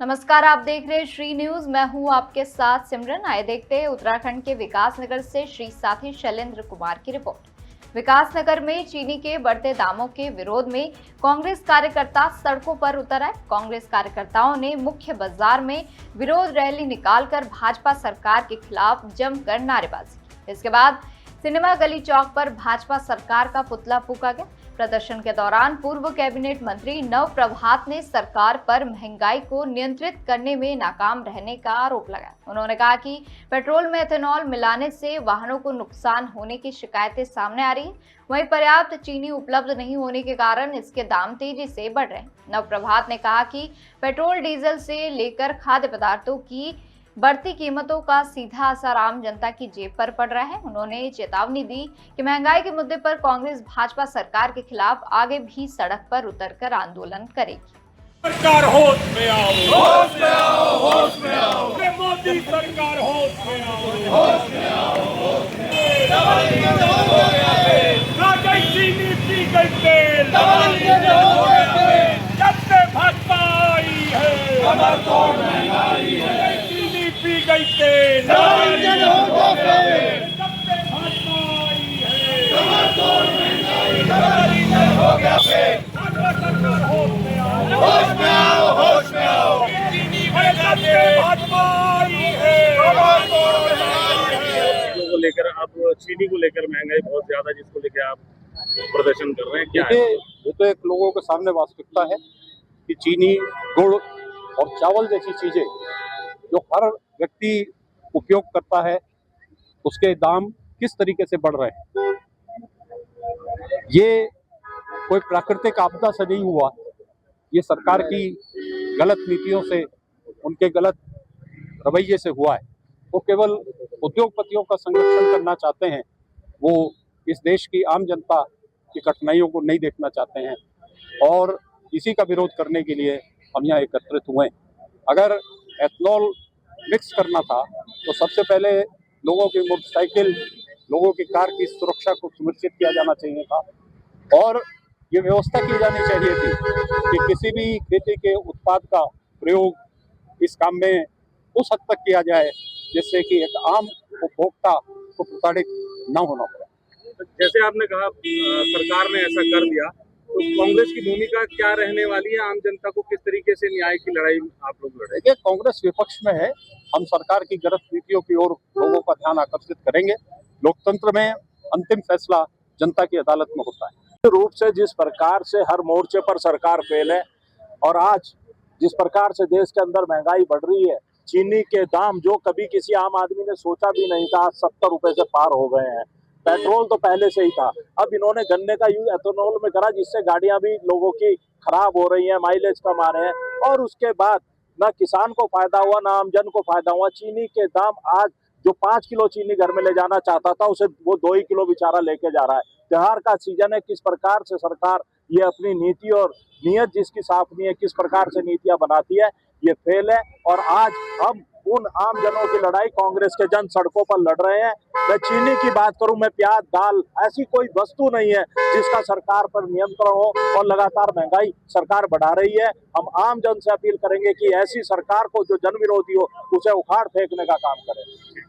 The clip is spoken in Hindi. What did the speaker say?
नमस्कार, आप देख रहे हैं श्री न्यूज। मैं हूं आपके साथ सिमरन। आए देखते हैं उत्तराखंड के विकासनगर से श्री साथी शैलेंद्र कुमार की रिपोर्ट। विकासनगर में चीनी के बढ़ते दामों के विरोध में कांग्रेस कार्यकर्ता सड़कों पर उतर आए। कांग्रेस कार्यकर्ताओं ने मुख्य बाजार में विरोध रैली निकालकर भाजपा सरकार के खिलाफ जमकर नारेबाजी की। इसके बाद सिनेमा गली चौक पर भाजपा सरकार का पुतला फूंका गया। प्रदर्शन के दौरान पूर्व कैबिनेट मंत्री नव प्रभात ने सरकार पर महंगाई को नियंत्रित करने में नाकाम रहने का आरोप लगाया। उन्होंने कहा कि पेट्रोल में एथेनॉल मिलाने से वाहनों को नुकसान होने की शिकायतें सामने आ रही हैं। वहीं पर्याप्त चीनी उपलब्ध नहीं होने के कारण इसके दाम तेजी से बढ़ रहे हैं। नव प्रभात ने कहा कि पेट्रोल डीजल से लेकर खाद्य पदार्थों की बढ़ती कीमतों का सीधा असर आम जनता की जेब पर पड़ रहा है। उन्होंने चेतावनी दी कि महंगाई के मुद्दे पर कांग्रेस भाजपा सरकार के खिलाफ आगे भी सड़क पर उतरकर आंदोलन करेगी। सरकार होश में आओ, होश में आओ, होश में आओ, मोदी सरकार होश में आओ, होश में आओ, होश में आओ। डबल इंजन हो गया तेल, ना गई चीनी पी गई तेल, डबल इंजन हो गया तेल। जब से भाजपा आई है कमर तोड़ महंगाई है, चीनी पी गई तेल, डबल इंजन हो गया तेल। जब से भाजपा आई है कमर तोड़ महंगाई, डबल इंजन हो गया तेल। सरकार होश में आओ, होश में आओ, होश में आओ। चीनी पी गई तेल, भाजपा आई है कमर तोड़ महंगाई है। चीजों को लेकर अब चीनी को लेकर महंगाई बहुत ज्यादा, जिसको लेकर आप प्रदर्शन कर रहे हैं, क्या है? देखिए, ये तो एक लोगों के सामने वास्तविकता है कि चीनी, गुड़ और चावल जैसी चीजें जो हर व्यक्ति उपयोग करता है, उसके दाम किस तरीके से बढ़ रहे हैं। ये कोई प्राकृतिक आपदा से नहीं हुआ, ये सरकार की गलत नीतियों से, उनके गलत रवैये से हुआ है। वो केवल उद्योगपतियों का संरक्षण करना चाहते हैं, वो इस देश की आम जनता की कठिनाइयों को नहीं देखना चाहते हैं, और इसी का विरोध करने के लिए हम यहाँ एकत्रित हुए हैं। अगर एथनॉल मिक्स करना था तो सबसे पहले लोगों की मोटरसाइकिल, लोगों की कार की सुरक्षा को सुनिश्चित किया जाना चाहिए था, और ये व्यवस्था की जानी चाहिए थी कि किसी भी खेती के उत्पाद का प्रयोग इस काम में उस हद तक किया जाए जिससे कि एक आम उपभोक्ता को प्रताड़ित न होना पड़े। जैसे आपने कहा सरकार ने ऐसा कर दिया, तो कांग्रेस की भूमिका क्या रहने वाली है? आम जनता को किस तरीके से न्याय की लड़ाई आप लोग लड़ेंगे? देखिए, कांग्रेस विपक्ष में है, हम सरकार की गलत नीतियों की ओर लोगों का ध्यान आकर्षित करेंगे। लोकतंत्र में अंतिम फैसला जनता की अदालत में होता है। रूप से जिस प्रकार से हर मोर्चे पर सरकार फेल है, और आज जिस प्रकार से देश के अंदर महंगाई बढ़ रही है, चीनी के दाम जो कभी किसी आम आदमी ने सोचा भी नहीं था, आज 70 रुपए से पार हो गए हैं। पेट्रोल तो पहले से ही था, अब इन्होंने गन्ने का यूज एथेनॉल में करा, जिससे गाड़ियां भी लोगों की खराब हो रही हैं, माइलेज कम आ रहे हैं, और उसके बाद ना किसान को फायदा हुआ ना आम जन को फायदा हुआ। चीनी के दाम आज जो 5 किलो चीनी घर में ले जाना चाहता था, उसे वो 2 ही किलो बेचारा लेके जा रहा है। त्योहार का सीजन है, किस प्रकार से सरकार ये अपनी नीति और नियत जिसकी साफ नहीं है, किस प्रकार से नीतियां बनाती है, ये फेल है। और आज हम उन आम जनों की लड़ाई कांग्रेस के जन सड़कों पर लड़ रहे हैं। मैं चीनी की बात करूं, मैं प्याज, दाल, ऐसी कोई वस्तु नहीं है जिसका सरकार पर नियंत्रण हो, और लगातार महंगाई सरकार बढ़ा रही है। हम आम जन से अपील करेंगे कि ऐसी सरकार को जो जन विरोधी हो, उसे उखाड़ फेंकने का काम करें।